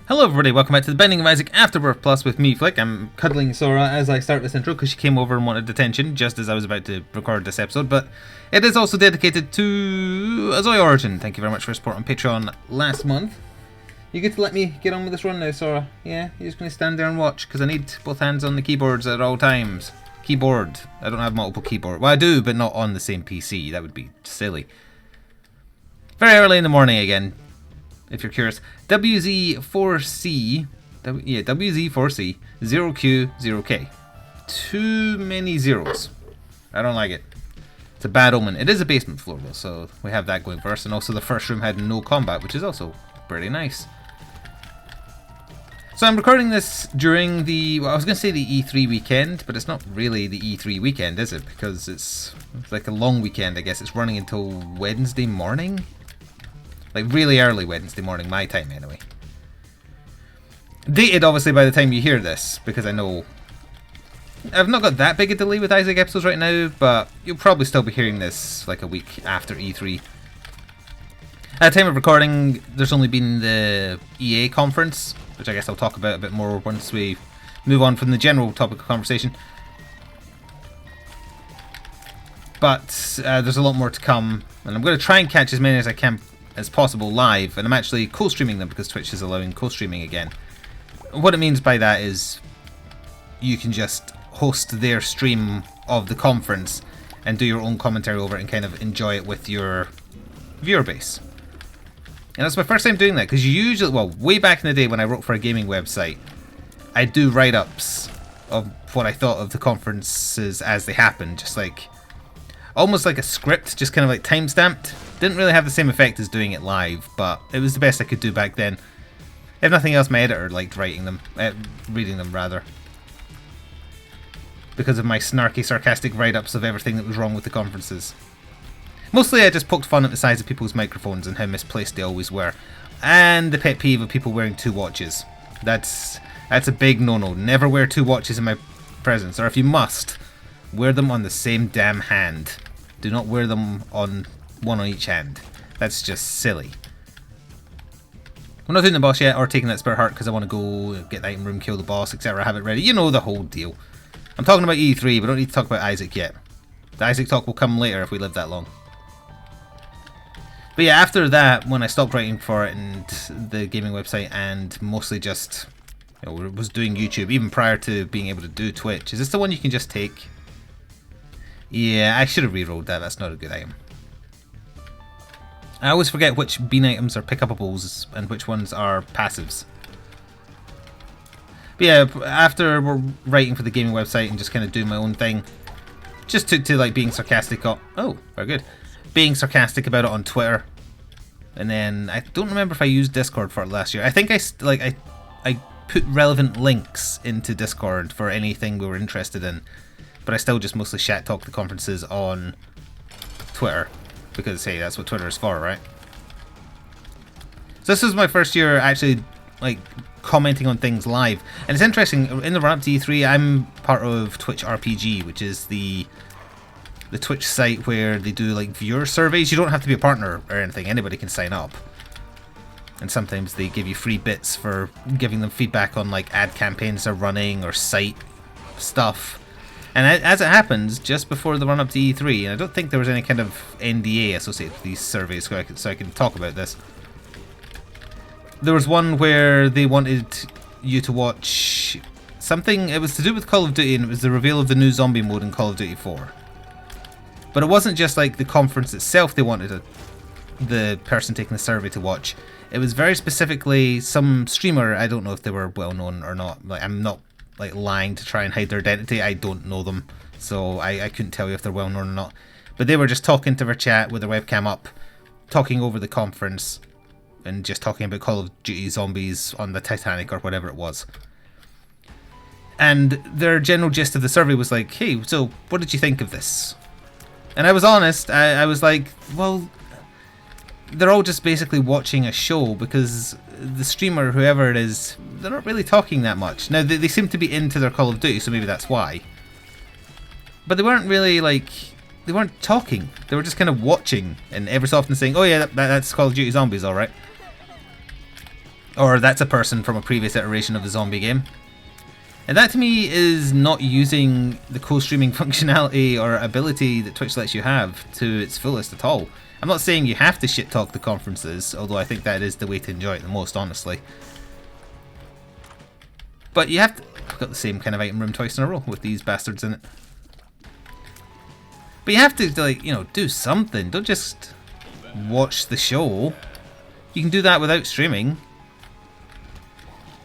Hello everybody, welcome back to the Binding of Isaac Afterbirth Plus with me, Flik. I'm cuddling Sora as I start this intro because she came over and wanted attention just as I was about to record this episode, but it is also dedicated to Azoy Origin. Thank you very much for your support on Patreon last month. You get to let me get on with this run now, Sora. Yeah, you're just going to stand there and watch because I need both hands on the keyboards at all times. Keyboard. I don't have multiple keyboards. Well, I do, but not on the same PC. That would be silly. Very early in the morning again. If you're curious, WZ4C, WZ4C, 0Q, 0K. Too many zeros. I don't like it. It's a bad omen. It is a basement floor though, so we have that going first. And also the first room had no combat, which is also pretty nice. So I'm recording this during the, well, I was going to say the E3 weekend, but it's not really the E3 weekend, is it? Because it's like a long weekend, I guess. It's running until Wednesday morning? Like really early Wednesday morning, my time anyway. Dated obviously by the time you hear this, because I know I've not got that big a delay with Isaac episodes right now, but you'll probably still be hearing this like a week after E3. At the time of recording, there's only been the EA conference, which I guess I'll talk about a bit more once we move on from the general topic of conversation. But there's a lot more to come, and I'm going to try and catch as many as I can as possible live, and I'm actually co-streaming them because Twitch is allowing co-streaming again. What it means by that is you can just host their stream of the conference and do your own commentary over it and kind of enjoy it with your viewer base. And that's my first time doing that because you usually, well, way back in the day when I wrote for a gaming website, I do write-ups of what I thought of the conferences as they happened, just like almost like a script, just kind of like time-stamped. Didn't really have the same effect as doing it live, but it was the best I could do back then. If nothing else, my editor liked writing them, reading them rather, because of my snarky, sarcastic write-ups of everything that was wrong with the conferences. Mostly I just poked fun at the size of people's microphones and how misplaced they always were, and the pet peeve of people wearing two watches. That's a big no-no. Never wear two watches in my presence, or if you must, wear them on the same damn hand. Do not wear them on one on each hand. That's just silly. I'm not doing the boss yet or taking that spare heart because I want to go get the item room, kill the boss, etc. Have it ready. You know the whole deal. I'm talking about E3, but I don't need to talk about Isaac yet. The Isaac talk will come later if we live that long. But yeah, after that, when I stopped writing for it and the gaming website and mostly just, you know, was doing YouTube, even prior to being able to do Twitch. Is this the one you can just take? Yeah, I should have rerolled that. That's not a good item. I always forget which bean items are pick-upables and which ones are passives. But yeah, after we're writing for the gaming website and just kind of doing my own thing, just took to like being sarcastic. Oh, very good. Being sarcastic about it on Twitter, and then I don't remember if I used Discord for it last year. I think I put relevant links into Discord for anything we were interested in, but I still just mostly chat talk the conferences on Twitter. Because, hey, that's what Twitter is for, right? So this is my first year actually, like, commenting on things live. And it's interesting, in the run-up to E3, I'm part of Twitch RPG, which is the Twitch site where they do, like, viewer surveys. You don't have to be a partner or anything. Anybody can sign up. And sometimes they give you free bits for giving them feedback on, like, ad campaigns they're running or site stuff. And as it happens, just before the run-up to E3, and I don't think there was any kind of NDA associated with these surveys, so I can talk about this. There was one where they wanted you to watch something, it was to do with Call of Duty, and it was the reveal of the new zombie mode in Call of Duty 4. But it wasn't just like the conference itself they wanted the person taking the survey to watch. It was very specifically some streamer, I don't know if they were well known or not, like I'm not like lying to try and hide their identity. I don't know them, so I couldn't tell you if they're well known or not. But they were just talking to their chat with their webcam up, talking over the conference, and just talking about Call of Duty Zombies on the Titanic or whatever it was. And their general gist of the survey was like, hey, so what did you think of this? And I was honest, I was like, well, they're all just basically watching a show because the streamer, whoever it is, they're not really talking that much. Now, they seem to be into their Call of Duty, so maybe that's why. But they weren't really, like, they weren't talking. They were just kind of watching and every so often saying, oh yeah, that's Call of Duty Zombies, alright. Or that's a person from a previous iteration of the zombie game. And that to me is not using the co-streaming functionality or ability that Twitch lets you have to its fullest at all. I'm not saying you have to shit talk the conferences, although I think that is the way to enjoy it the most, honestly. But you have to... I've got the same kind of item room twice in a row with these bastards in it. But you have to, like, you know, do something. Don't just watch the show. You can do that without streaming.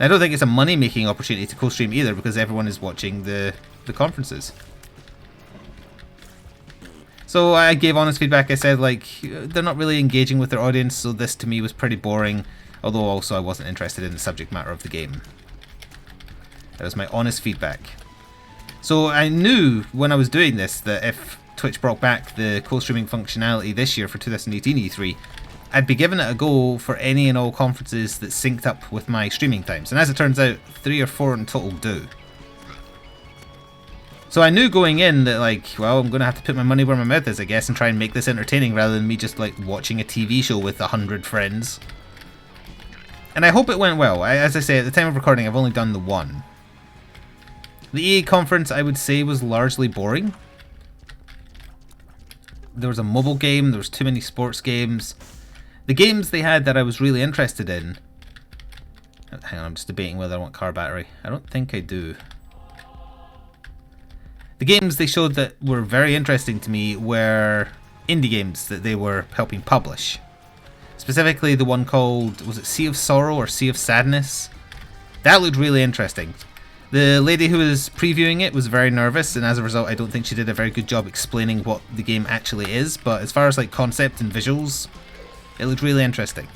I don't think it's a money-making opportunity to co-stream either, because everyone is watching the conferences. So I gave honest feedback. I said, like, they're not really engaging with their audience, so this to me was pretty boring, although also I wasn't interested in the subject matter of the game. That was my honest feedback. So I knew when I was doing this that if Twitch brought back the co-streaming functionality this year for 2018 E3, I'd be giving it a go for any and all conferences that synced up with my streaming times. And as it turns out, 3 or 4 in total do. So I knew going in that, like, well, I'm going to have to put my money where my mouth is, I guess, and try and make this entertaining rather than me just, like, watching a TV show with 100 friends. And I hope it went well. As I say, at the time of recording, I've only done the one. The EA conference, I would say, was largely boring. There was a mobile game, there was too many sports games. The games they had that I was really interested in... Hang on, I'm just debating whether I want car battery. I don't think I do. The games they showed that were very interesting to me were indie games that they were helping publish. Specifically the one called, was it Sea of Sorrow or Sea of Sadness? That looked really interesting. The lady who was previewing it was very nervous, and as a result I don't think she did a very good job explaining what the game actually is, but as far as like concept and visuals, it looked really interesting.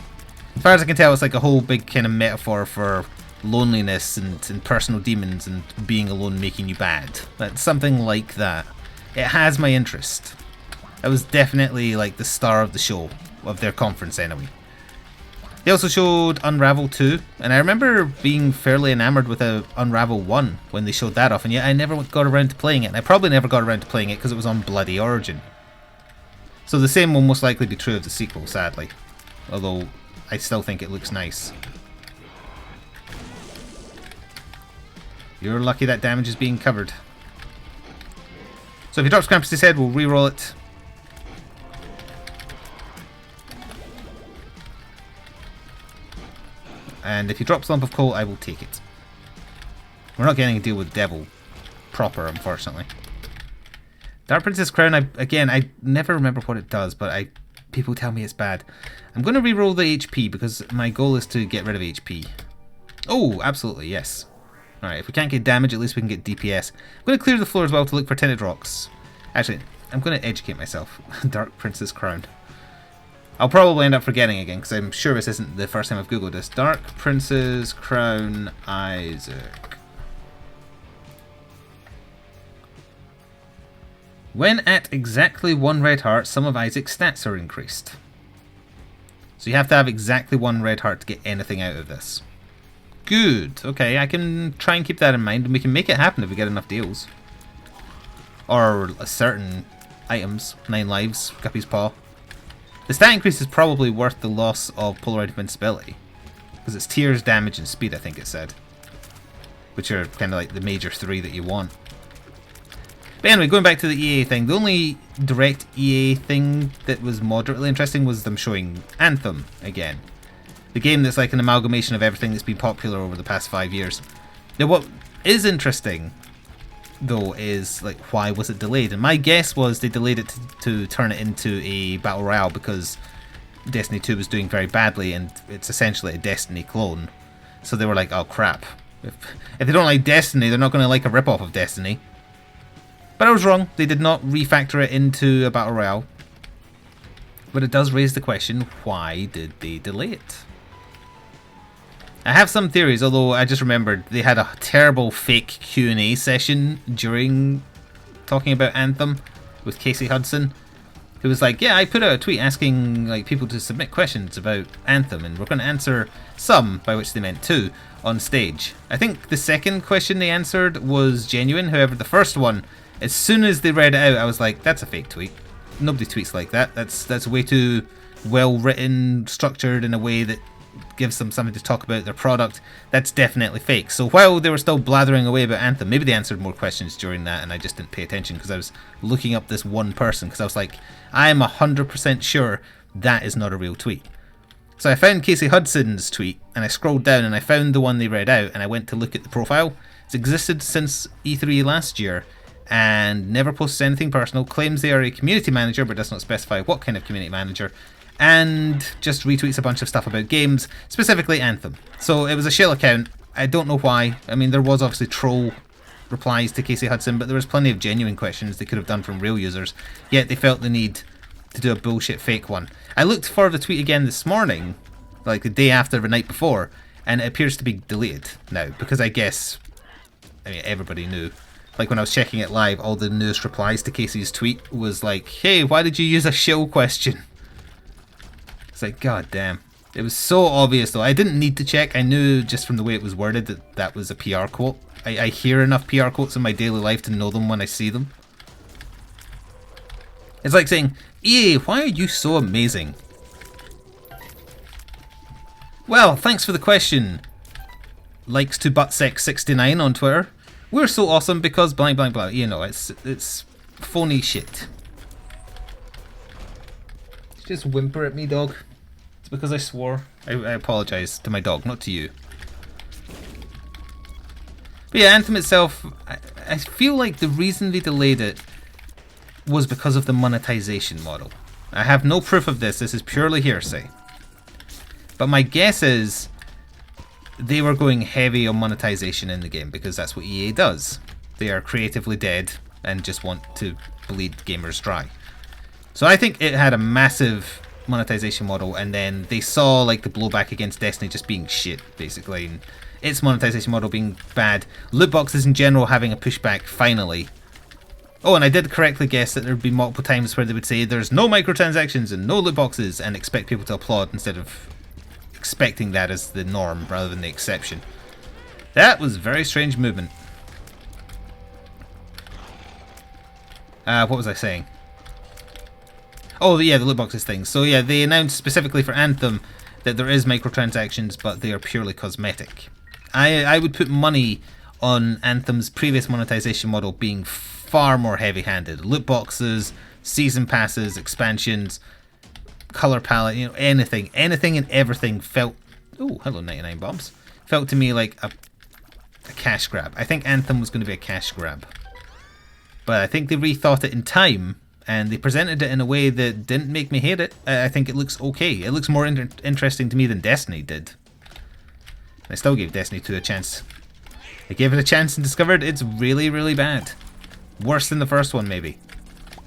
As far as I can tell, it's like a whole big kind of metaphor for loneliness and personal demons and being alone making you bad. That's something like that. It has my interest. That was definitely like the star of the show, of their conference anyway. They also showed Unravel 2, and I remember being fairly enamored with Unravel 1 when they showed that off, and yet I never got around to playing it, and I probably never got around to playing it because it was on Bloody Origin. So the same will most likely be true of the sequel, sadly. Although, I still think it looks nice. You're lucky that damage is being covered. So if he drops Krampus' head, we'll reroll it. And if he drops Lump of Coal, I will take it. We're not getting a deal with Devil proper, unfortunately. Dark Princess Crown, I never remember what it does, but people tell me it's bad. I'm going to reroll the HP because my goal is to get rid of HP. Oh, absolutely, yes. Alright, if we can't get damage, at least we can get DPS. I'm going to clear the floor as well to look for tinted rocks. Actually, I'm going to educate myself. Dark Princess Crown. I'll probably end up forgetting again because I'm sure this isn't the first time I've googled this. Dark Princess Crown Isaac. When at exactly 1 red heart, some of Isaac's stats are increased. So you have to have exactly 1 red heart to get anything out of this. Good. Okay, I can try and keep that in mind, and we can make it happen if we get enough deals. Or certain items. 9 lives, Guppy's Paw. The stat increase is probably worth the loss of Polaroid Invincibility. Because it's tears, damage, and speed, I think it said. Which are kind of like the major 3 that you want. But anyway, going back to the EA thing, the only direct EA thing that was moderately interesting was them showing Anthem again. The game that's like an amalgamation of everything that's been popular over the past 5 years. Now what is interesting, though, is like why was it delayed? And my guess was they delayed it to turn it into a Battle Royale because Destiny 2 was doing very badly and it's essentially a Destiny clone. So they were like, oh crap. If they don't like Destiny, they're not going to like a rip-off of Destiny. But I was wrong. They did not refactor it into a Battle Royale. But it does raise the question, why did they delay it? I have some theories, although I just remembered they had a terrible fake Q&A session during talking about Anthem with Casey Hudson, who was like, yeah, I put out a tweet asking like people to submit questions about Anthem, and we're going to answer some, by which they meant 2, on stage. I think the second question they answered was genuine, however the first one, as soon as they read it out, I was like, that's a fake tweet. Nobody tweets like that. That's way too well written, structured in a way that gives them something to talk about their product, that's definitely fake. So while they were still blathering away about Anthem, maybe they answered more questions during that and I just didn't pay attention because I was looking up this one person because I was like, I am 100% sure that is not a real tweet. So I found Casey Hudson's tweet and I scrolled down and I found the one they read out and I went to look at the profile. It's existed since E3 last year and never posts anything personal, claims they are a community manager but does not specify what kind of community manager, and just retweets a bunch of stuff about games, specifically Anthem. So it was a shell account. I don't know why. I mean, there was obviously troll replies to Casey Hudson, but there was plenty of genuine questions they could have done from real users, yet they felt the need to do a bullshit fake one. I looked for the tweet again this morning, like the day after the night before, and it appears to be deleted now, because I guess, I mean, everybody knew. Like when I was checking it live, all the newest replies to Casey's tweet was like, hey, why did you use a shill question? It's like, god damn. It was so obvious though. I didn't need to check. I knew just from the way it was worded that that was a PR quote. I hear enough PR quotes in my daily life to know them when I see them. It's like saying, EA, why are you so amazing? Well, thanks for the question. Likes to buttsex69 on Twitter. We're so awesome because blank blank blank. You know, it's phony shit. Just whimper at me, dog. It's because I swore. I apologise to my dog, not to you. But yeah, Anthem itself, I feel like the reason they delayed it was because of the monetization model. I have no proof of this. This is purely hearsay. But my guess is they were going heavy on monetization in the game because that's what EA does. They are creatively dead and just want to bleed gamers dry. So I think it had a massive monetization model, and then they saw like the blowback against Destiny just being shit, basically, and its monetization model being bad. Loot boxes in general having a pushback finally. Oh, and I did correctly guess that there would be multiple times where they would say there's no microtransactions and no loot boxes and expect people to applaud instead of expecting that as the norm rather than the exception. That was a very strange movement. What was I saying? Oh yeah, the loot boxes thing. So yeah, they announced specifically for Anthem that there is microtransactions, but they are purely cosmetic. I would put money on Anthem's previous monetization model being far more heavy-handed. Loot boxes, season passes, expansions, color palette, you know, anything and everything felt... Oh, hello 99 bombs. Felt to me like a cash grab. I think Anthem was going to be a cash grab. But I think they rethought it in time, and they presented it in a way that didn't make me hate it. I think it looks okay. It looks more interesting to me than Destiny did. I still gave Destiny 2 a chance. I gave it a chance and discovered it's really, really bad. Worse than the first one, maybe.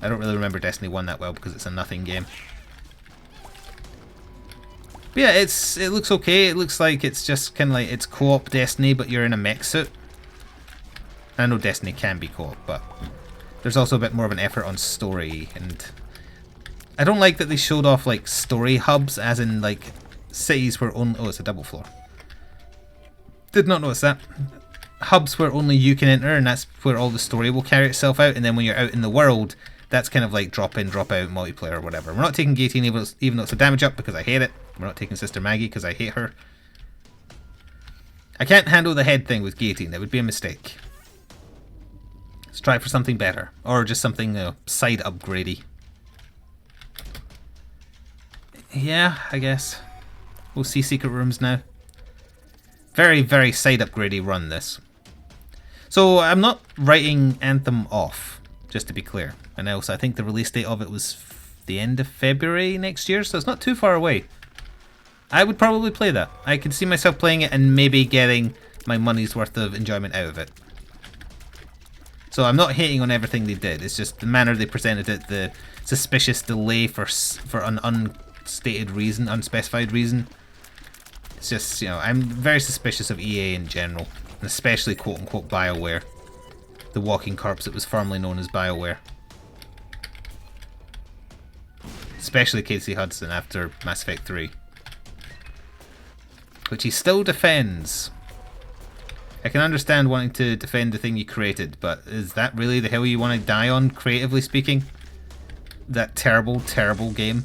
I don't really remember Destiny 1 that well because it's a nothing game. But yeah, it looks okay. It looks like it's just kind of like it's co-op Destiny, but you're in a mech suit. I know Destiny can be co-op, but there's also a bit more of an effort on story, and I don't like that they showed off like story hubs, as in like cities where only... Oh, it's a double floor. Did not notice that. Hubs where only you can enter, and that's where all the story will carry itself out, and then when you're out in the world, that's kind of like drop in, drop out multiplayer or whatever. We're not taking Gating even though it's a damage up because I hate it. We're not taking Sister Maggie because I hate her. I can't handle the head thing with Gating. That would be a mistake. Let's try for something better. Or just something side upgradey. Yeah, I guess. We'll see secret rooms now. Very, very side upgradey run this. So I'm not writing Anthem off, just to be clear. And also I think the release date of it was the end of February next year, so it's not too far away. I would probably play that. I could see myself playing it and maybe getting my money's worth of enjoyment out of it. So I'm not hating on everything they did. It's just the manner they presented it, the suspicious delay for an unstated reason, unspecified reason. It's just, you know, I'm very suspicious of EA in general, and especially quote-unquote BioWare. The walking corpse that was formerly known as BioWare. Especially Casey Hudson after Mass Effect 3. Which he still defends. I can understand wanting to defend the thing you created, but is that really the hill you want to die on, creatively speaking? That terrible, terrible game?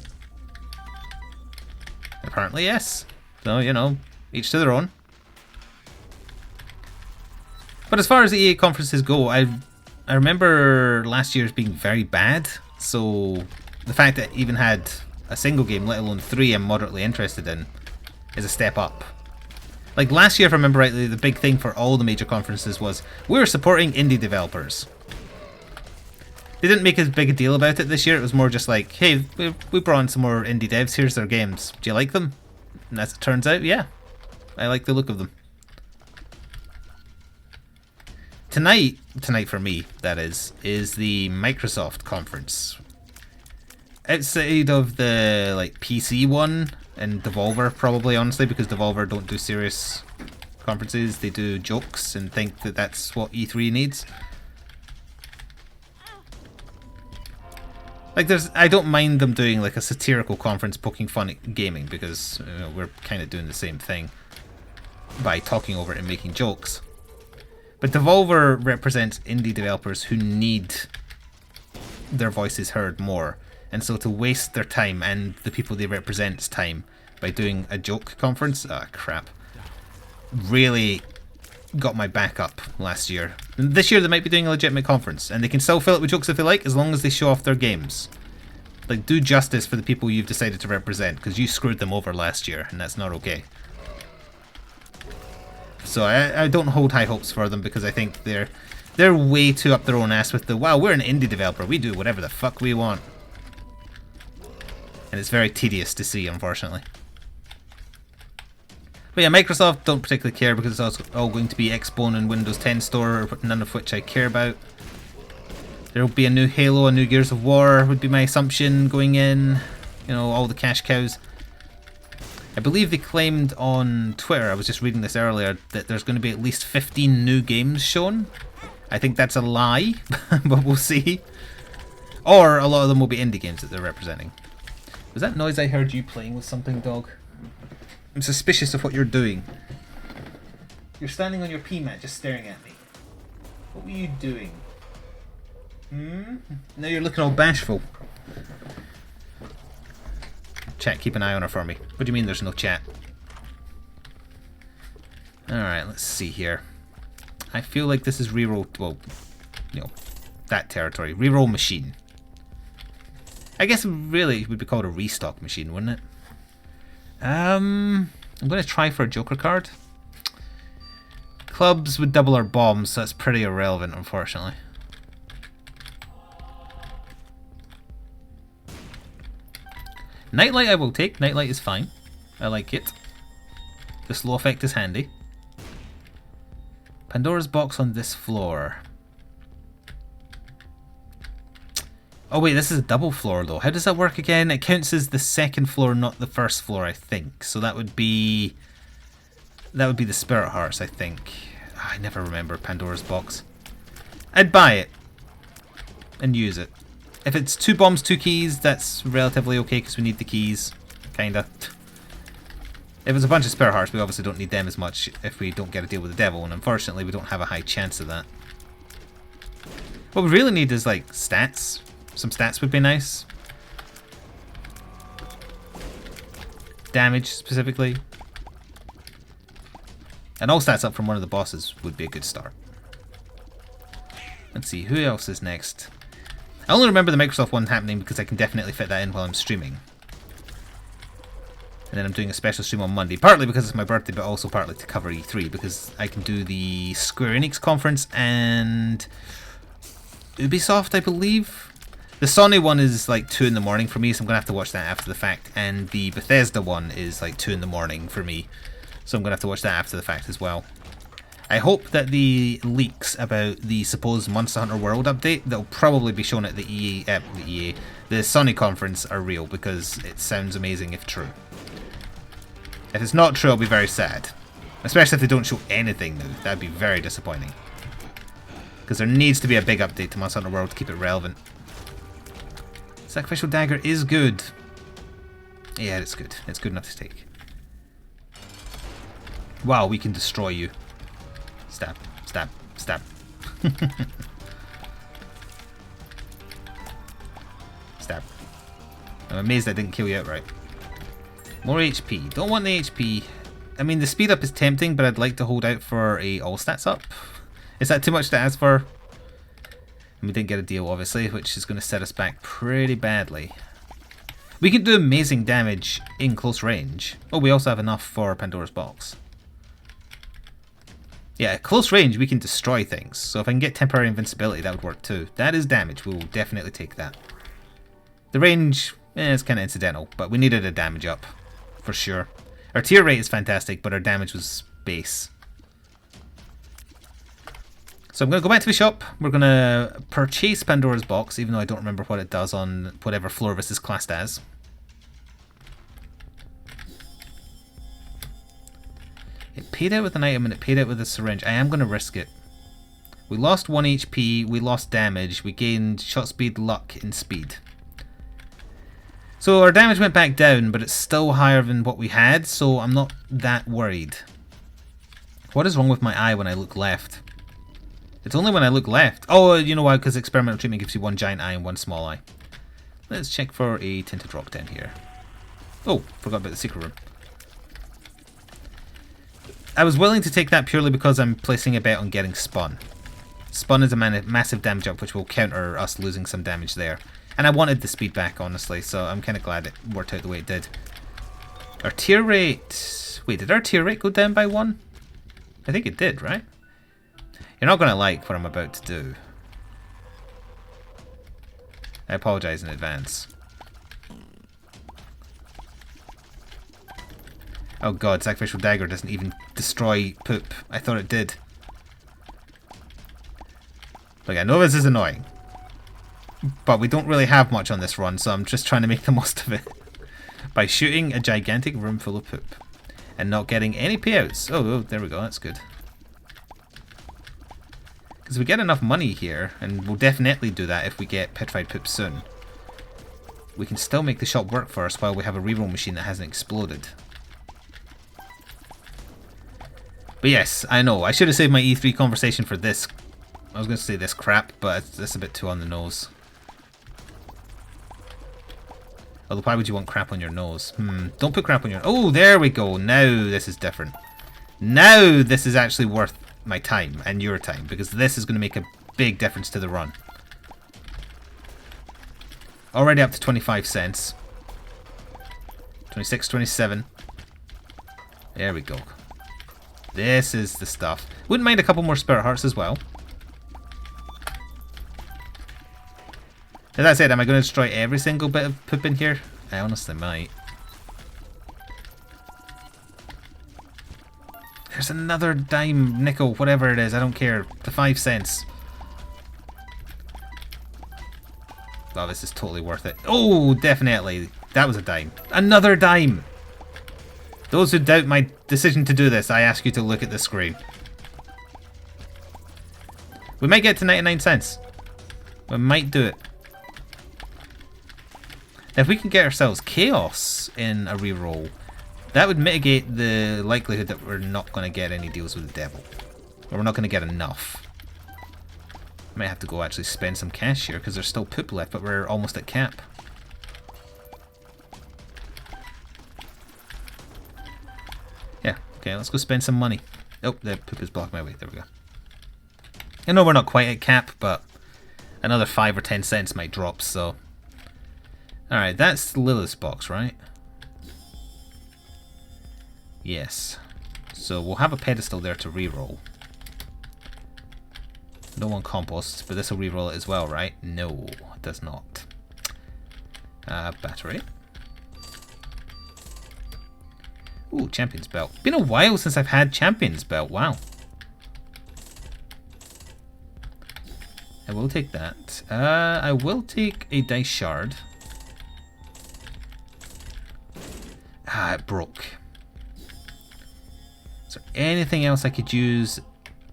Apparently yes. So, you know, each to their own. But as far as the EA conferences go, I remember last year's being very bad. So the fact that it even had a single game, let alone 3 I'm moderately interested in, is a step up. Like last year, if I remember rightly, the big thing for all the major conferences was we're supporting indie developers. They didn't make as big a deal about it this year. It was more just like, hey, we brought in some more indie devs. Here's their games. Do you like them? And as it turns out, yeah, I like the look of them. Tonight for me, that is the Microsoft conference. Outside of the like PC one and Devolver, probably, honestly, because Devolver don't do serious conferences. They do jokes and think that that's what E3 needs. Like, I don't mind them doing like a satirical conference poking fun at gaming, because we're kind of doing the same thing by talking over it and making jokes. But Devolver represents indie developers who need their voices heard more. And so to waste their time and the people they represent's time by doing a joke conference, crap, really got my back up last year. And this year they might be doing a legitimate conference, and they can still fill it with jokes if they like, as long as they show off their games. Like, do justice for the people you've decided to represent, because you screwed them over last year, and that's not okay. So I don't hold high hopes for them, because I think they're way too up their own ass with the, wow, we're an indie developer, we do whatever the fuck we want. And it's very tedious to see, unfortunately. But yeah, Microsoft don't particularly care, because it's all going to be Xbone and Windows 10 Store, none of which I care about. There will be a new Halo, a new Gears of War, would be my assumption going in. You know, all the cash cows. I believe they claimed on Twitter, I was just reading this earlier, that there's going to be at least 15 new games shown. I think that's a lie, but we'll see. Or a lot of them will be indie games that they're representing. Was that noise I heard you playing with something, dog? I'm suspicious of what you're doing. You're standing on your pee mat just staring at me. What were you doing? Now you're looking all bashful. Chat, keep an eye on her for me. What do you mean there's no chat? Alright, let's see here. I feel like this is reroll, well, you know, that territory. Reroll machine. I guess really it would be called a restock machine, wouldn't it? I'm going to try for a Joker card. Clubs would double our bombs, so that's pretty irrelevant, unfortunately. Nightlight I will take. Nightlight is fine. I like it. The slow effect is handy. Pandora's box on this floor. Oh wait, this is a double floor though. How does that work again? It counts as the second floor, not the first floor, I think. So that would be the Spirit Hearts, I think. I never remember Pandora's box. I'd buy it and use it. If it's 2 bombs, 2 keys, that's relatively okay because we need the keys, kinda. If it's a bunch of Spirit Hearts, we obviously don't need them as much if we don't get a deal with the devil, and unfortunately we don't have a high chance of that. What we really need is like stats. Some stats would be nice. Damage, specifically. And all stats up from one of the bosses would be a good start. Let's see, who else is next? I only remember the Microsoft one happening because I can definitely fit that in while I'm streaming. And then I'm doing a special stream on Monday, partly because it's my birthday, but also partly to cover E3, because I can do the Square Enix conference and Ubisoft, I believe. The Sony one is like 2 in the morning for me, so I'm going to have to watch that after the fact. And the Bethesda one is like 2 in the morning for me, so I'm going to have to watch that after the fact as well. I hope that the leaks about the supposed Monster Hunter World update that will probably be shown at the the Sony conference are real, because it sounds amazing if true. If it's not true, I'll be very sad. Especially if they don't show anything new. That'd be very disappointing. Because there needs to be a big update to Monster Hunter World to keep it relevant. Sacrificial Dagger is good. Yeah, it's good. It's good enough to take. Wow, we can destroy you. Stab, stab, stab. Stab. I'm amazed I didn't kill you outright. More HP. Don't want the HP. I mean, the speed up is tempting, but I'd like to hold out for a all stats up. Is that too much to ask for? And we didn't get a deal, obviously, which is going to set us back pretty badly. We can do amazing damage in close range. Oh, we also have enough for Pandora's box. Yeah, at close range, we can destroy things. So if I can get temporary invincibility, that would work too. That is damage. We will definitely take that. The range is kind of incidental, but we needed a damage up. For sure. Our tier rate is fantastic, but our damage was base. So I'm going to go back to the shop. We're going to purchase Pandora's box, even though I don't remember what it does on whatever floor this is classed as. It paid out with an item and it paid out with a syringe. I am going to risk it. We lost 1 HP, we lost damage, we gained shot speed, luck, and speed. So our damage went back down, but it's still higher than what we had, so I'm not that worried. What is wrong with my eye when I look left? It's only when I look left. Oh, you know why? Because experimental treatment gives you one giant eye and one small eye. Let's check for a tinted rock down here. Oh, forgot about the secret room. I was willing to take that purely because I'm placing a bet on getting spun. Spun is a massive damage up, which will counter us losing some damage there. And I wanted the speed back, honestly, so I'm kind of glad it worked out the way it did. Our tier rate... Wait, did our tier rate go down by 1? I think it did, right? You're not going to like what I'm about to do. I apologize in advance. Oh god, Sacrificial Dagger doesn't even destroy poop. I thought it did. Look, I know this is annoying. But we don't really have much on this run, so I'm just trying to make the most of it. By shooting a gigantic room full of poop. And not getting any payouts. Oh, there we go, that's good. Because we get enough money here, and we'll definitely do that if we get petrified poop soon. We can still make the shop work for us while we have a reroll machine that hasn't exploded. But yes, I know, I should have saved my E3 conversation for this. I was going to say this crap, but it's a bit too on the nose. Although why would you want crap on your nose? Don't put crap on your... Oh, there we go. Now this is different. Now this is actually worth my time and your time, because this is going to make a big difference to the run. Already up to 25 cents. 26, 27. There we go. This is the stuff. Wouldn't mind a couple more spirit hearts as well. As I said, am I going to destroy every single bit of poop in here? I honestly might. There's another dime, nickel, whatever it is, I don't care. The 5 cents. Oh, this is totally worth it. Oh, definitely. That was a dime. Another dime! Those who doubt my decision to do this, I ask you to look at the screen. We might get to 99 cents. We might do it. Now, if we can get ourselves chaos in a reroll, that would mitigate the likelihood that we're not going to get any deals with the devil. Or we're not going to get enough. I might have to go actually spend some cash here because there's still poop left, but we're almost at cap. Yeah, okay, let's go spend some money. Oh, the poop is blocking my way. There we go. I know we're not quite at cap, but another 5 or 10 cents might drop, so... Alright, that's Lilith's box, right? Yes. So we'll have a pedestal there to reroll. No one composts, but this will reroll it as well, right? No, it does not. Battery. Ooh, Champion's Belt. Been a while since I've had Champion's Belt, wow. I will take that. I will take a Dice Shard. Ah, it broke. Is there anything else I could use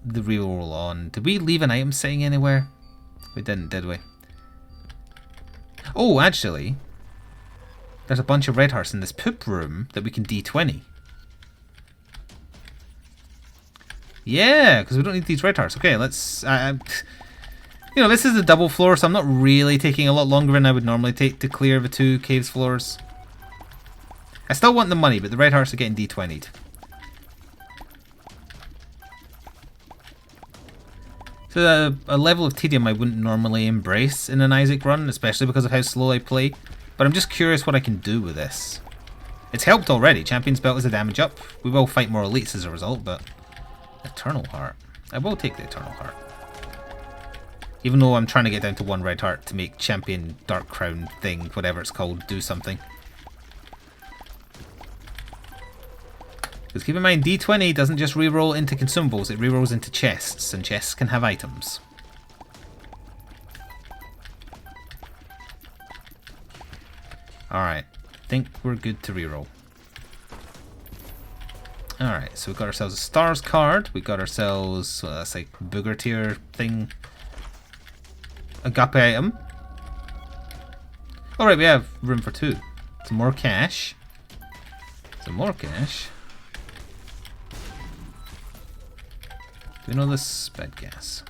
the reroll on? Did we leave an item sitting anywhere? We didn't, did we? Oh, actually, there's a bunch of red hearts in this poop room that we can D20. Yeah, because we don't need these red hearts. Okay, let's... you know, this is a double floor, so I'm not really taking a lot longer than I would normally take to clear the 2 caves floors. I still want the money, but the red hearts are getting D20'd. So a level of tedium I wouldn't normally embrace in an Isaac run, especially because of how slow I play. But I'm just curious what I can do with this. It's helped already. Champion's Belt is a damage up. We will fight more elites as a result, but... Eternal Heart. I will take the Eternal Heart. Even though I'm trying to get down to 1 red heart to make Champion Dark Crown thing, whatever it's called, do something. Because keep in mind, D20 doesn't just reroll into consumables, it rerolls into chests, and chests can have items. Alright, I think we're good to reroll. Alright, so we got ourselves a stars card, we got ourselves, that's like booger tier thing. Agape item. Alright, we have room for 2. Some more cash. Some more cash. Do we know this? Bad gas.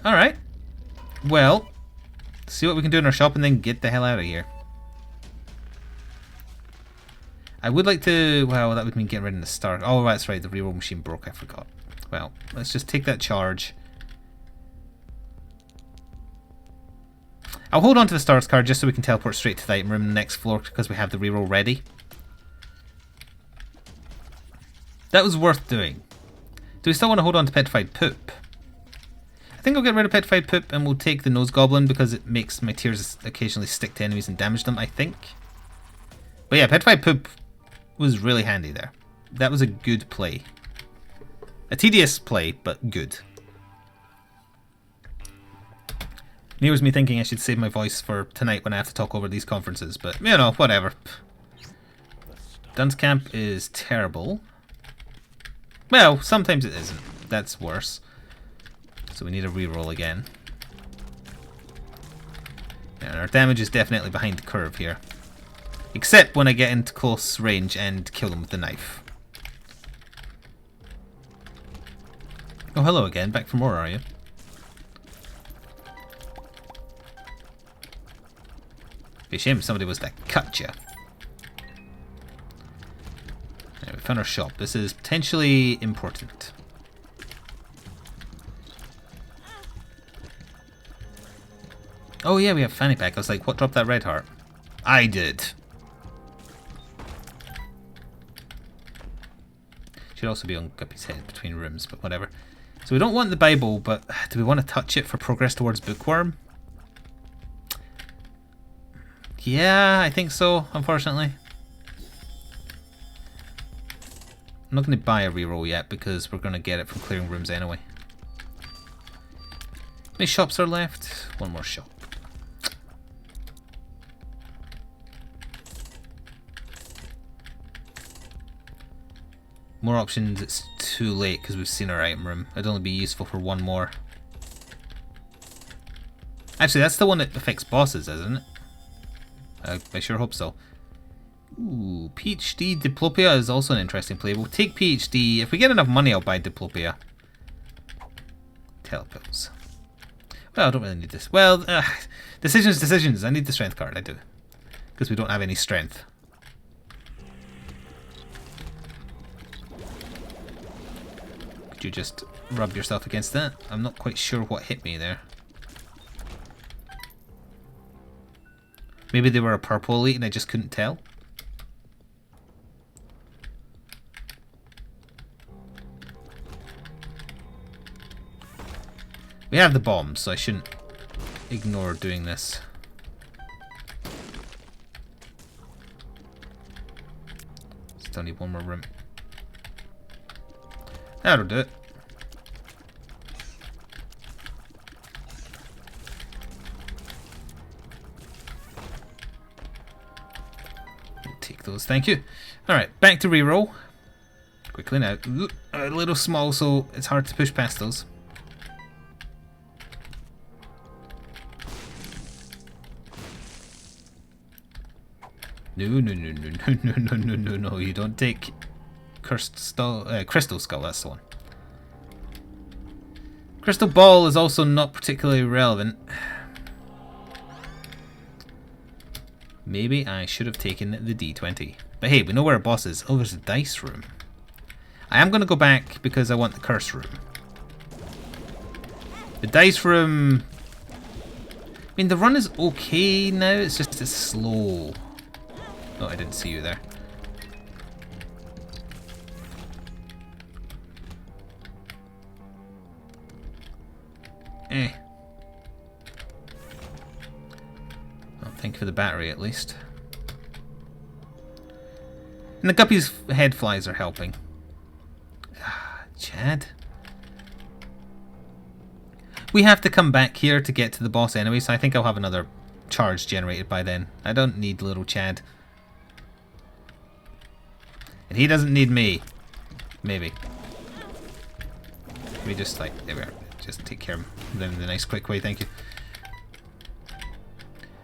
Alright. Well, see what we can do in our shop and then get the hell out of here. I would like to... Well, that would mean getting rid of the star. Oh, that's right. The reroll machine broke. I forgot. Well, let's just take that charge. I'll hold on to the stars card just so we can teleport straight to the item room in the next floor because we have the reroll ready. That was worth doing. Do we still want to hold on to Petrified Poop? I think I'll get rid of Petrified Poop and we'll take the Nose Goblin because it makes my tears occasionally stick to enemies and damage them, I think. But yeah, Petrified Poop was really handy there. That was a good play. A tedious play, but good. Near was me thinking I should save my voice for tonight when I have to talk over these conferences, but you know, whatever. Dunce Camp is terrible. Well, sometimes it isn't. That's worse. So we need a reroll again. And our damage is definitely behind the curve here. Except when I get into close range and kill them with the knife. Oh, hello again. Back for more, are you? Be a shame if somebody was to cut you. Right, we found our shop. This is potentially important. Oh yeah, we have fanny pack. I was like, what dropped that red heart? I did. Should also be on Guppy's head between rooms, but whatever. So we don't want the Bible, but do we want to touch it for progress towards Bookworm? Yeah, I think so, unfortunately. I'm not going to buy a reroll yet because we're going to get it from clearing rooms anyway. How many shops are left? One more shop. More options, it's too late because we've seen our item room. It'd only be useful for one more. Actually, that's the one that affects bosses, isn't it? I sure hope so. Ooh, PhD Diplopia is also an interesting play. We'll take PhD. If we get enough money, I'll buy Diplopia. Telepills. Well, I don't really need this. Well, decisions. I need the strength card, I do. Because we don't have any strength. Could you just rub yourself against that? I'm not quite sure what hit me there. Maybe they were a purple elite and I just couldn't tell. We have the bombs, so I shouldn't ignore doing this. Still need one more room. That'll do it. We'll take those, thank you. Alright, back to reroll. Quickly now. Ooh, a little small, so it's hard to push past those. No, you don't take Cursed Skull, Crystal Skull, that's the one. Crystal Ball is also not particularly relevant. Maybe I should have taken the D20. But hey, we know where our boss is. Oh, there's a dice room. I am going to go back because I want the curse room. The dice room... I mean, the run is okay now. It's just it's slow. Oh, I didn't see you there. Well, thank you for the battery, at least. And the guppy's head flies are helping. Ah, Chad. We have to come back here to get to the boss anyway, so I think I'll have another charge generated by then. I don't need little Chad. And he doesn't need me. Maybe. We just like, there we are. Just take care of them in a nice quick way, thank you.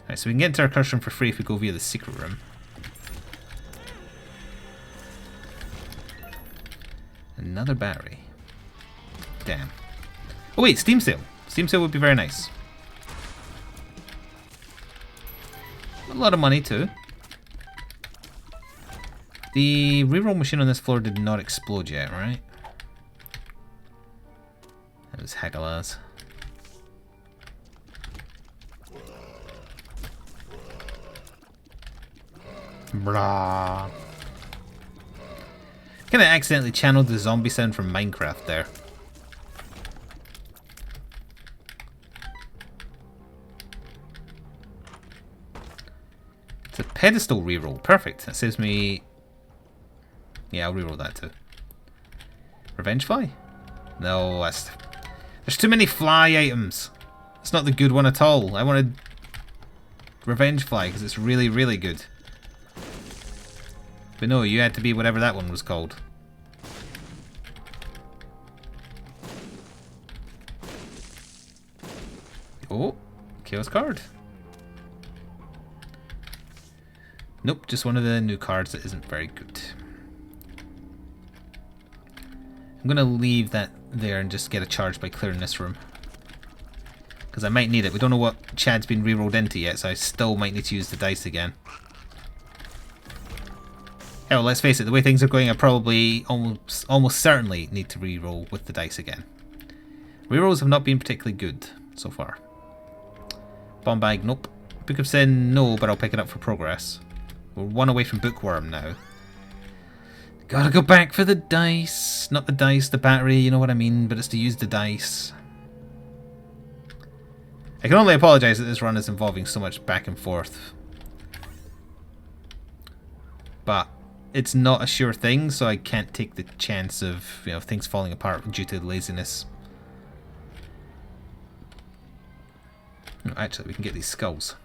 Alright, so we can get into our curse room for free if we go via the secret room. Another battery. Damn. Oh wait, Steam sale. Steam sale would be very nice. A lot of money too. The reroll machine on this floor did not explode yet, right? That was Hagalas. Blah. Kinda accidentally channeled the zombie sound from Minecraft there. It's a pedestal reroll. Perfect. That saves me... Yeah, I'll reroll that too. Revenge fly? No, that's... There's too many fly items. It's not the good one at all. I wanted Revenge Fly because it's really, really good. But no, you had to be whatever that one was called. Oh, Chaos card. Nope, just one of the new cards that isn't very good. I'm going to leave that there and just get a charge by clearing this room. Because I might need it. We don't know what Chad's been rerolled into yet, so I still might need to use the dice again. Hell, let's face it, the way things are going, I probably almost certainly need to reroll with the dice again. Rerolls have not been particularly good so far. Bomb bag, nope. Book of Sin, no, but I'll pick it up for progress. We're one away from Bookworm now. Gotta go back for the dice. Not the dice, the battery, you know what I mean, but it's to use the dice. I can only apologise that this run is involving so much back and forth. But it's not a sure thing, so I can't take the chance of, you know, things falling apart due to laziness. No, actually, we can get these skulls.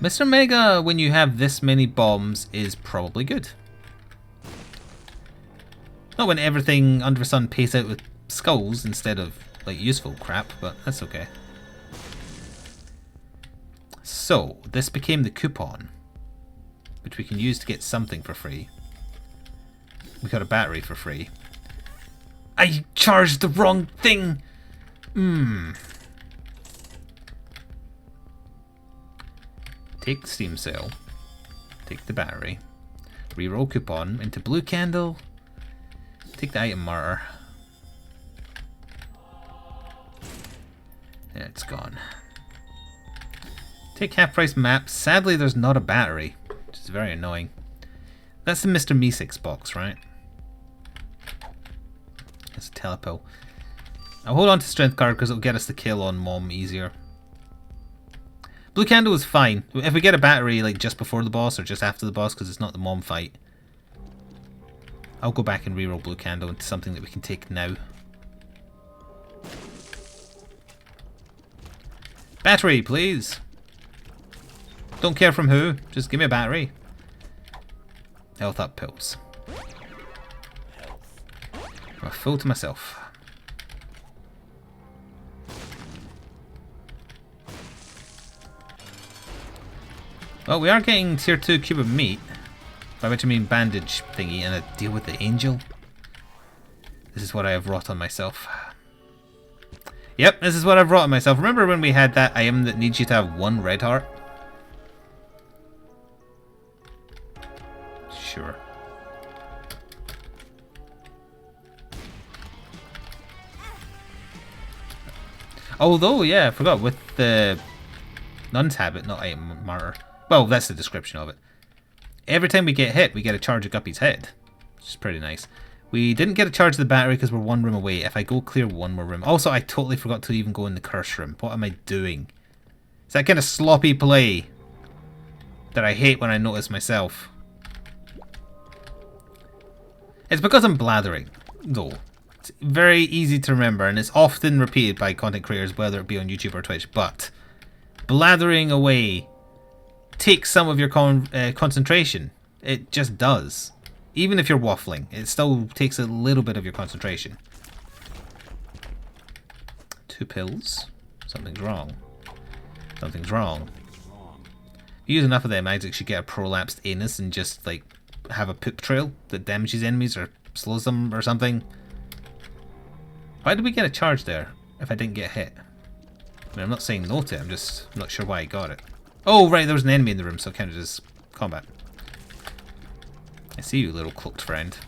Mr. Mega, when you have this many bombs, is probably good. Not when everything under the sun pays out with skulls instead of, like, useful crap, but that's okay. So, this became the coupon, which we can use to get something for free. We got a battery for free. I charged the wrong thing! Take the Steam sale. Take the battery. Reroll coupon into blue candle. Take the item martyr. Yeah, it's gone. Take half price map. Sadly, there's not a battery, which is very annoying. That's the Mr. Meeseeks box, right? It's a telepill. I'll hold on to strength card because it'll get us the kill on Mom easier. Blue candle is fine. If we get a battery like just before the boss or just after the boss because it's not the Mom fight, I'll go back and reroll blue candle into something that we can take now. Battery, please. Don't care from who. Just give me a battery. Health up pills. I'm a fool to myself. Well, we are getting tier 2 cube of meat. By which I mean bandage thingy and a deal with the angel. This is what I have wrought on myself. Yep, this is what I've brought myself. Remember when we had that item that needs you to have 1 red heart? Sure. Although, yeah, I forgot, with the Nun's Habit, not Item Martyr. Well, that's the description of it. Every time we get hit, we get a charge of Guppy's head. Which is pretty nice. We didn't get a charge of the battery because we're 1 room away. If I go clear 1 more room... Also, I totally forgot to even go in the curse room. What am I doing? It's that kind of sloppy play that I hate when I notice myself. It's because I'm blathering, though. It's very easy to remember, and it's often repeated by content creators, whether it be on YouTube or Twitch, but blathering away takes some of your concentration. It just does. Even if you're waffling, it still takes a little bit of your concentration. 2 pills. Something's wrong. Something's wrong. If you use enough of them, I should get a prolapsed anus and just, like, have a poop trail that damages enemies or slows them or something. Why did we get a charge there if I didn't get hit? I mean, I'm not saying no to it, I'm just not sure why I got it. Oh, right, there was an enemy in the room, so it counted as combat. I see you, little cloaked friend.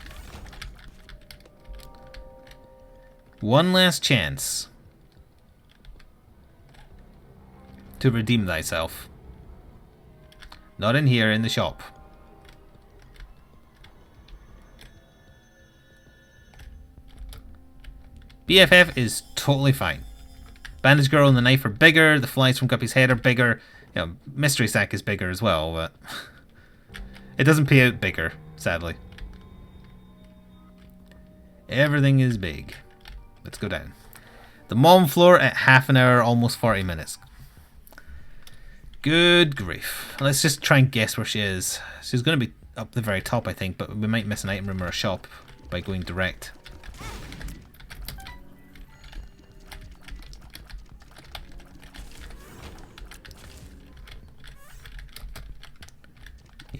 One last chance to redeem thyself. Not in here, in the shop. BFF is totally fine. Bandage Girl and the knife are bigger, the flies from Guppy's head are bigger, you know, Mystery Sack is bigger as well, but it doesn't pay out bigger, sadly. Everything is big. Let's go down. The mom floor at half an hour, almost 40 minutes. Good grief. Let's just try and guess where she is. She's going to be up the very top, I think, but we might miss an item room or a shop by going direct.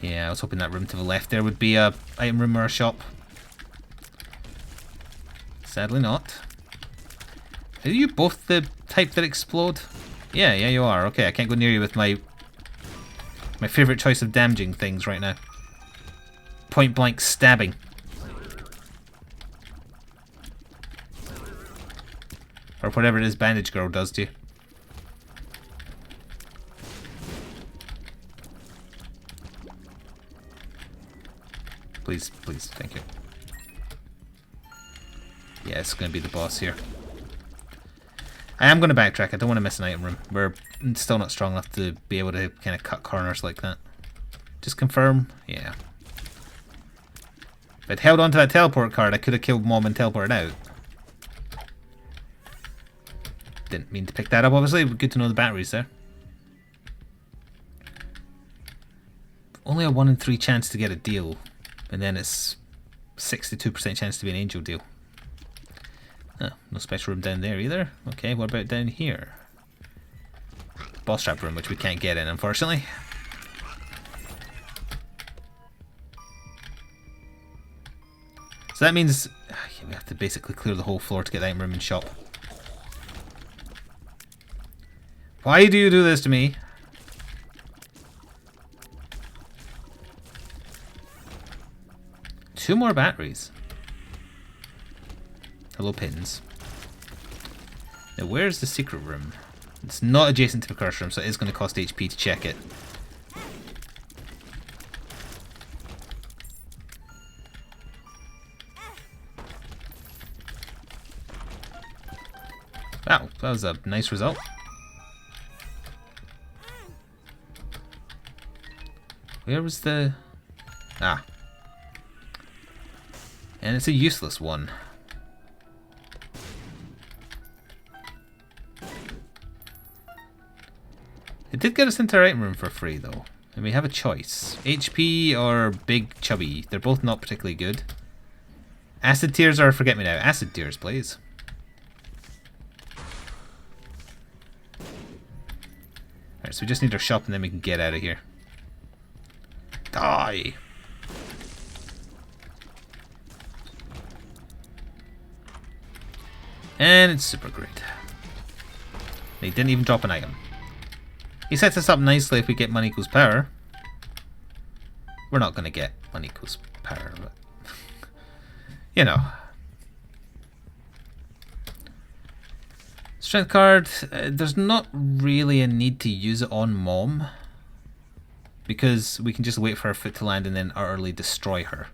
Yeah, I was hoping that room to the left there would be a item room or a shop. Sadly not. Are you both the type that explode? Yeah, you are. Okay, I can't go near you with my favourite choice of damaging things right now. Point blank stabbing. Or whatever it is Bandage Girl does to you. Please, please, thank you. Yeah, it's going to be the boss here. I am going to backtrack. I don't want to miss an item room. We're still not strong enough to be able to kind of cut corners like that. Just confirm. Yeah. If I'd held onto that teleport card, I could have killed Mom and teleported out. Didn't mean to pick that up, obviously. Good to know the battery's there. Only a 1 in 3 chance to get a deal. And then it's 62% chance to be an angel deal. Oh, no special room down there either. Okay, what about down here? Boss trap room, which we can't get in, unfortunately. So that means we have to basically clear the whole floor to get the item room and shop. Why do you do this to me? Two more batteries. Hello, pins. Now, where's the secret room? It's not adjacent to the curse room, so it is going to cost HP to check it. Wow, that was a nice result. Where was the... Ah. And it's a useless one. It did get us into our item room for free, though. And we have a choice. HP or Big Chubby. They're both not particularly good. Acid Tears or Forget Me Now. Acid Tears, please. Alright, so we just need our shop and then we can get out of here. Die! And it's super great. He didn't even drop an item. He sets us up nicely if we get money equals power. We're not going to get money equals power, but you know. Strength card, there's not really a need to use it on Mom, because we can just wait for her foot to land and then utterly destroy her.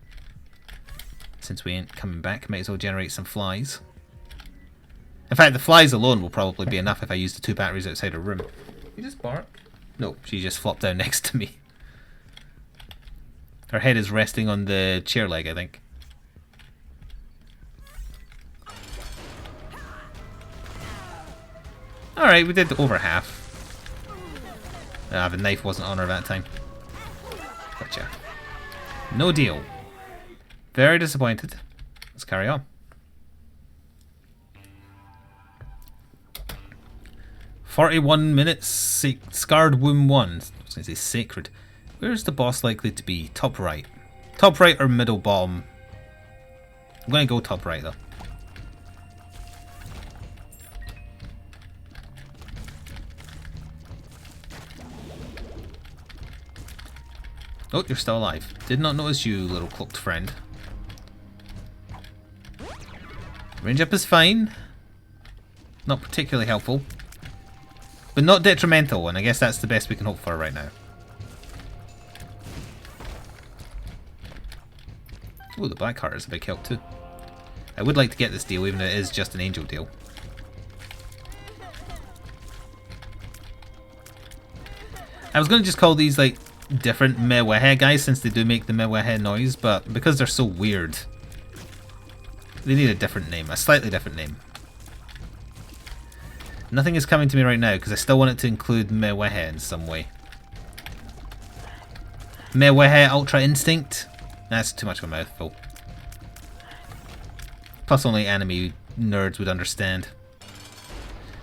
Since we ain't coming back, might as well generate some flies. In fact, the flies alone will probably be enough if I use the 2 batteries outside her room. You just bark? No, she just flopped down next to me. Her head is resting on the chair leg, I think. Alright, we did over half. Ah, the knife wasn't on her that time. Gotcha. No deal. Very disappointed. Let's carry on. 41 minutes, Scarred Womb 1. I was going to say sacred. Where's the boss likely to be? Top right. Top right or middle bottom? I'm going to go top right though. Oh, you're still alive. Did not notice you, little cloaked friend. Range up is fine. Not particularly helpful. But not detrimental, and I guess that's the best we can hope for right now. Oh, the black heart is a big help too. I would like to get this deal, even though it is just an angel deal. I was going to just call these like different mewehe guys, since they do make the mewehe noise, but because they're so weird, they need a different name, a slightly different name. Nothing is coming to me right now because I still want it to include mewehe in some way. Mewehe Ultra Instinct? That's too much of a mouthful. Plus only anime nerds would understand.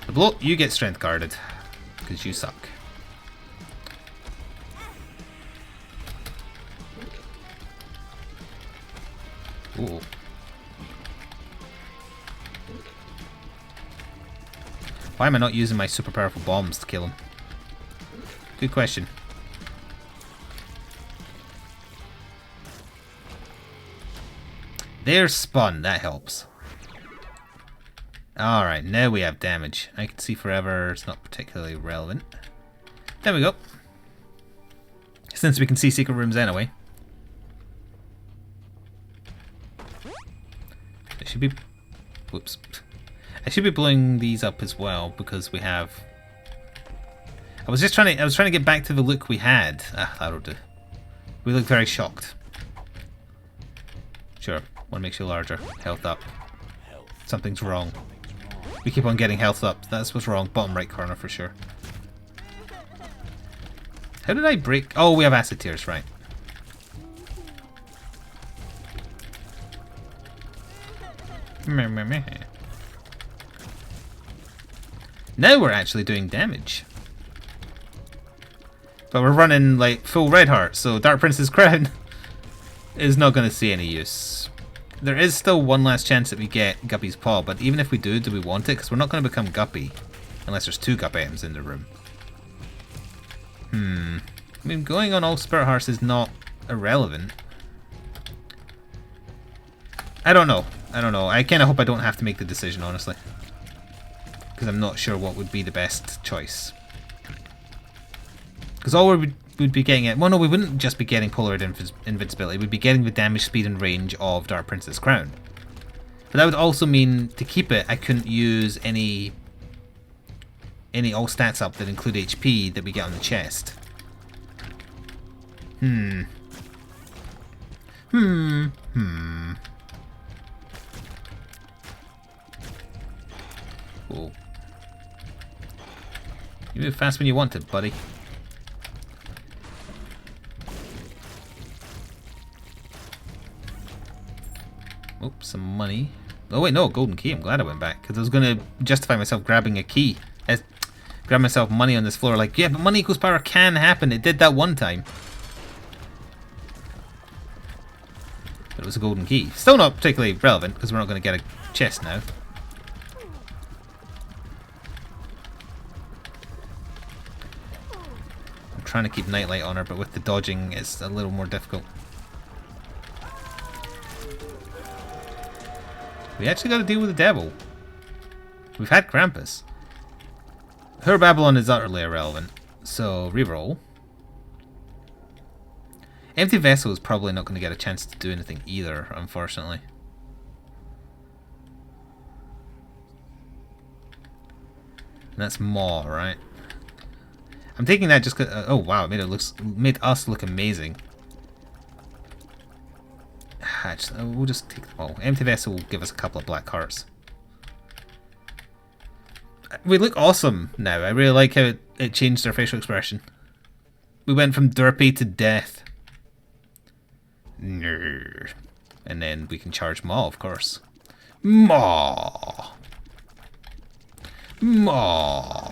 The blow, you get strength guarded because you suck. Ooh. Why am I not using my super powerful bombs to kill him? Good question. They're spun, that helps. Alright, now we have damage. I can see forever, it's not particularly relevant. There we go. Since we can see secret rooms anyway. I should be... Whoops. I should be blowing these up as well because we have... I was trying to get back to the look we had. Ah, that'll do. We look very shocked. Sure, want to make you larger. Health up. Something's wrong. We keep on getting health up. That's what's wrong. Bottom right corner for sure. How did I break? Oh, we have acid tears, right. Meh, meh, meh. Now we're actually doing damage. But we're running like full red heart, so Dark Prince's crown is not going to see any use. There is still one last chance that we get Guppy's paw, but even if we do we want it? Because we're not going to become Guppy unless there's 2 Guppy items in the room. I mean, going on all Spirit Hearts is not irrelevant. I don't know. I kind of hope I don't have to make the decision, honestly. Because I'm not sure what would be the best choice. Because all we would be getting it... Well, no, we wouldn't just be getting Polaroid Invincibility. We'd be getting the damage, speed, and range of Dark Prince's crown. But that would also mean, to keep it, I couldn't use any all stats up that include HP that we get on the chest. Cool. You move fast when you want it, buddy. Oops, some money. Oh wait, no, golden key. I'm glad I went back because I was going to justify myself grabbing a key. Grab myself money on this floor. Like, yeah, but money equals power can happen. It did that one time. But it was a golden key. Still not particularly relevant because we're not going to get a chest now. trying to keep Nightlight on her, but with the dodging it's a little more difficult. We actually got to deal with the devil. We've had Krampus. Her Babylon is utterly irrelevant, so reroll. Empty Vessel is probably not going to get a chance to do anything either, unfortunately. And that's Maw, right? I'm taking that just because... oh wow, it made us look amazing. Actually, we'll just take them all. Empty Vessel will give us a couple of black hearts. We look awesome now. I really like how it changed our facial expression. We went from derpy to death. Nerd. And then we can charge Maw, of course. Maw. Maw.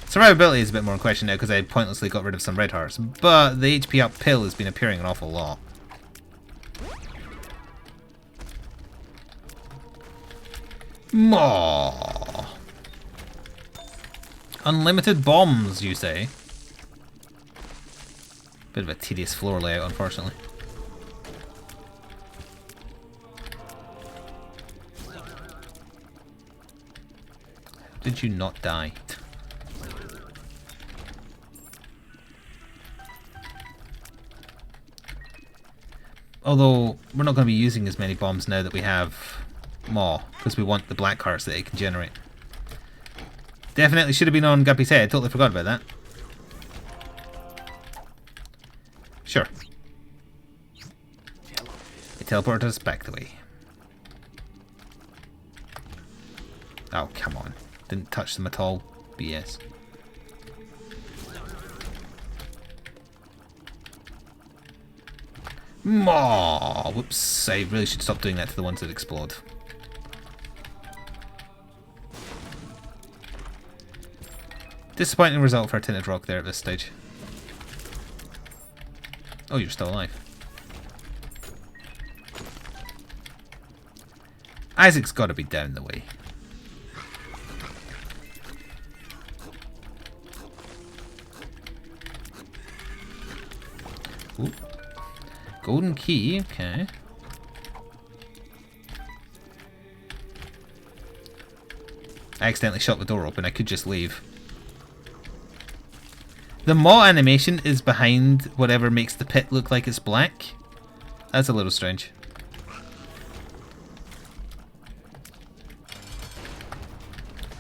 Survivability is a bit more in question now because I pointlessly got rid of some red hearts, but the HP up pill has been appearing an awful lot. Maw. Unlimited bombs, you say? Bit of a tedious floor layout, unfortunately. Did you not die? Although, we're not going to be using as many bombs now that we have Maw, because we want the black hearts that it can generate. Definitely should have been on Guppy's head, totally forgot about that. Sure. It teleported us back the way. Oh, come on. Didn't touch them at all. BS. Maw! Whoops, I really should stop doing that to the ones that explode. Disappointing result for a tinted rock there at this stage. Oh, you're still alive. Isaac's got to be down the way. Ooh. Golden key, okay. I accidentally shut the door open, I could just leave. The Maw animation is behind whatever makes the pit look like it's black. That's a little strange.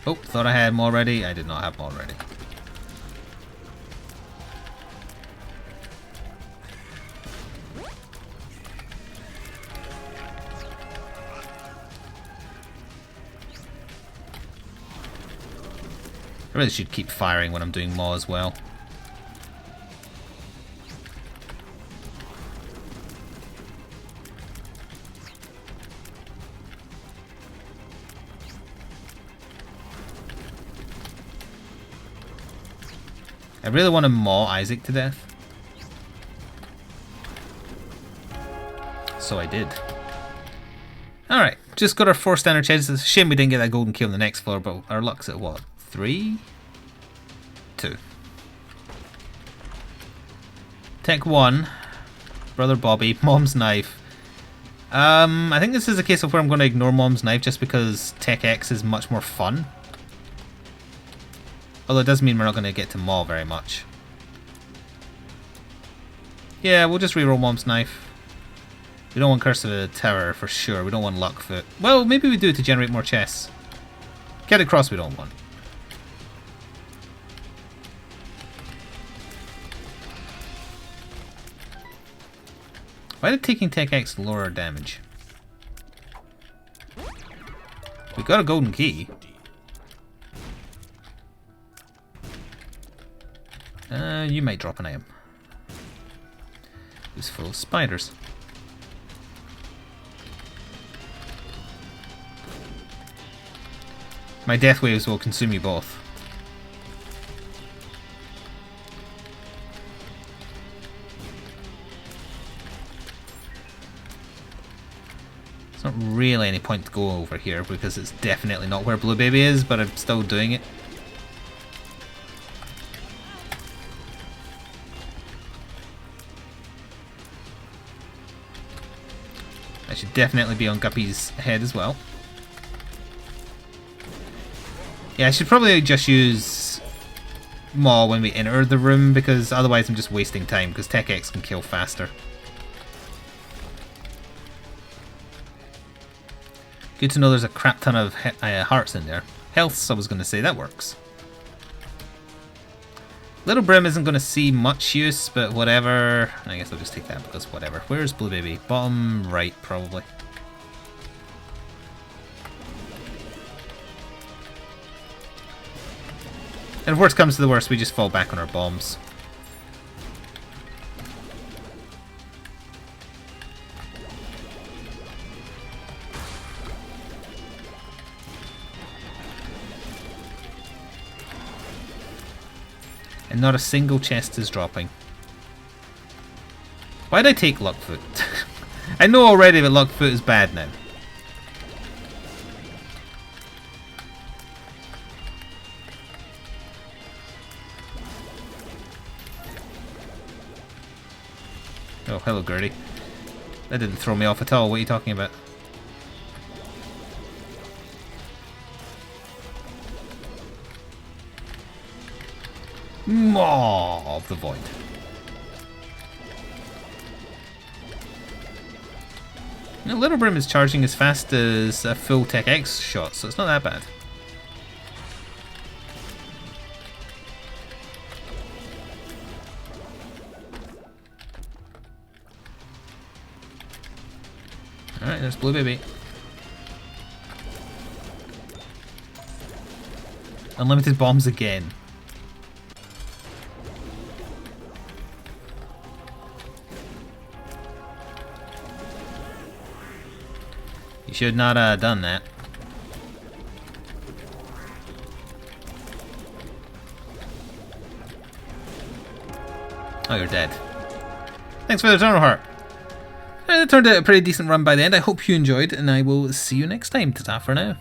Oh, thought I had Maw ready. I did not have Maw ready. I really should keep firing when I'm doing Maw as well. I really want to Maw Isaac to death. So I did. Alright, just got our 4 standard chances. It's a shame we didn't get that golden key on the next floor, but our luck's at what? 3? 2. Tech 1. Brother Bobby. Mom's knife. I think this is a case of where I'm going to ignore Mom's knife just because Tech X is much more fun. Although it does mean we're not going to get to Maw very much. Yeah, we'll just reroll Mom's knife. We don't want Curse of the Tower for sure. We don't want Luckfoot. Well, maybe we do to generate more chests. Get across we don't want. Why did taking Tech X lower our damage? We got a golden key. You might drop an item. It's full of spiders. My death waves will consume you both. There's not really any point to go over here because it's definitely not where Blue Baby is, but I'm still doing it. should definitely be on Guppy's head as well. Yeah, I should probably just use Maw when we enter the room, because otherwise I'm just wasting time, because Tech X can kill faster. Good to know there's a crap ton of hearts in there. Healths, I was going to say, that works. Little Brim isn't going to see much use, but whatever. I guess I'll just take that because whatever. Where's Blue Baby? Bottom right, probably. And if worst comes to the worst, we just fall back on our bombs. And not a single chest is dropping. Why'd I take Luckfoot? I know already that Luckfoot is bad now. Oh, hello, Gertie. That didn't throw me off at all. What are you talking about? Maw of the Void. Now, Little Brim is charging as fast as a full Tech X shot, so it's not that bad. Alright, there's Blue Baby. Unlimited bombs again. You should not have done that. Oh, you're dead. Thanks for the Eternal Heart. That turned out a pretty decent run by the end. I hope you enjoyed, and I will see you next time. Ta-ta for now.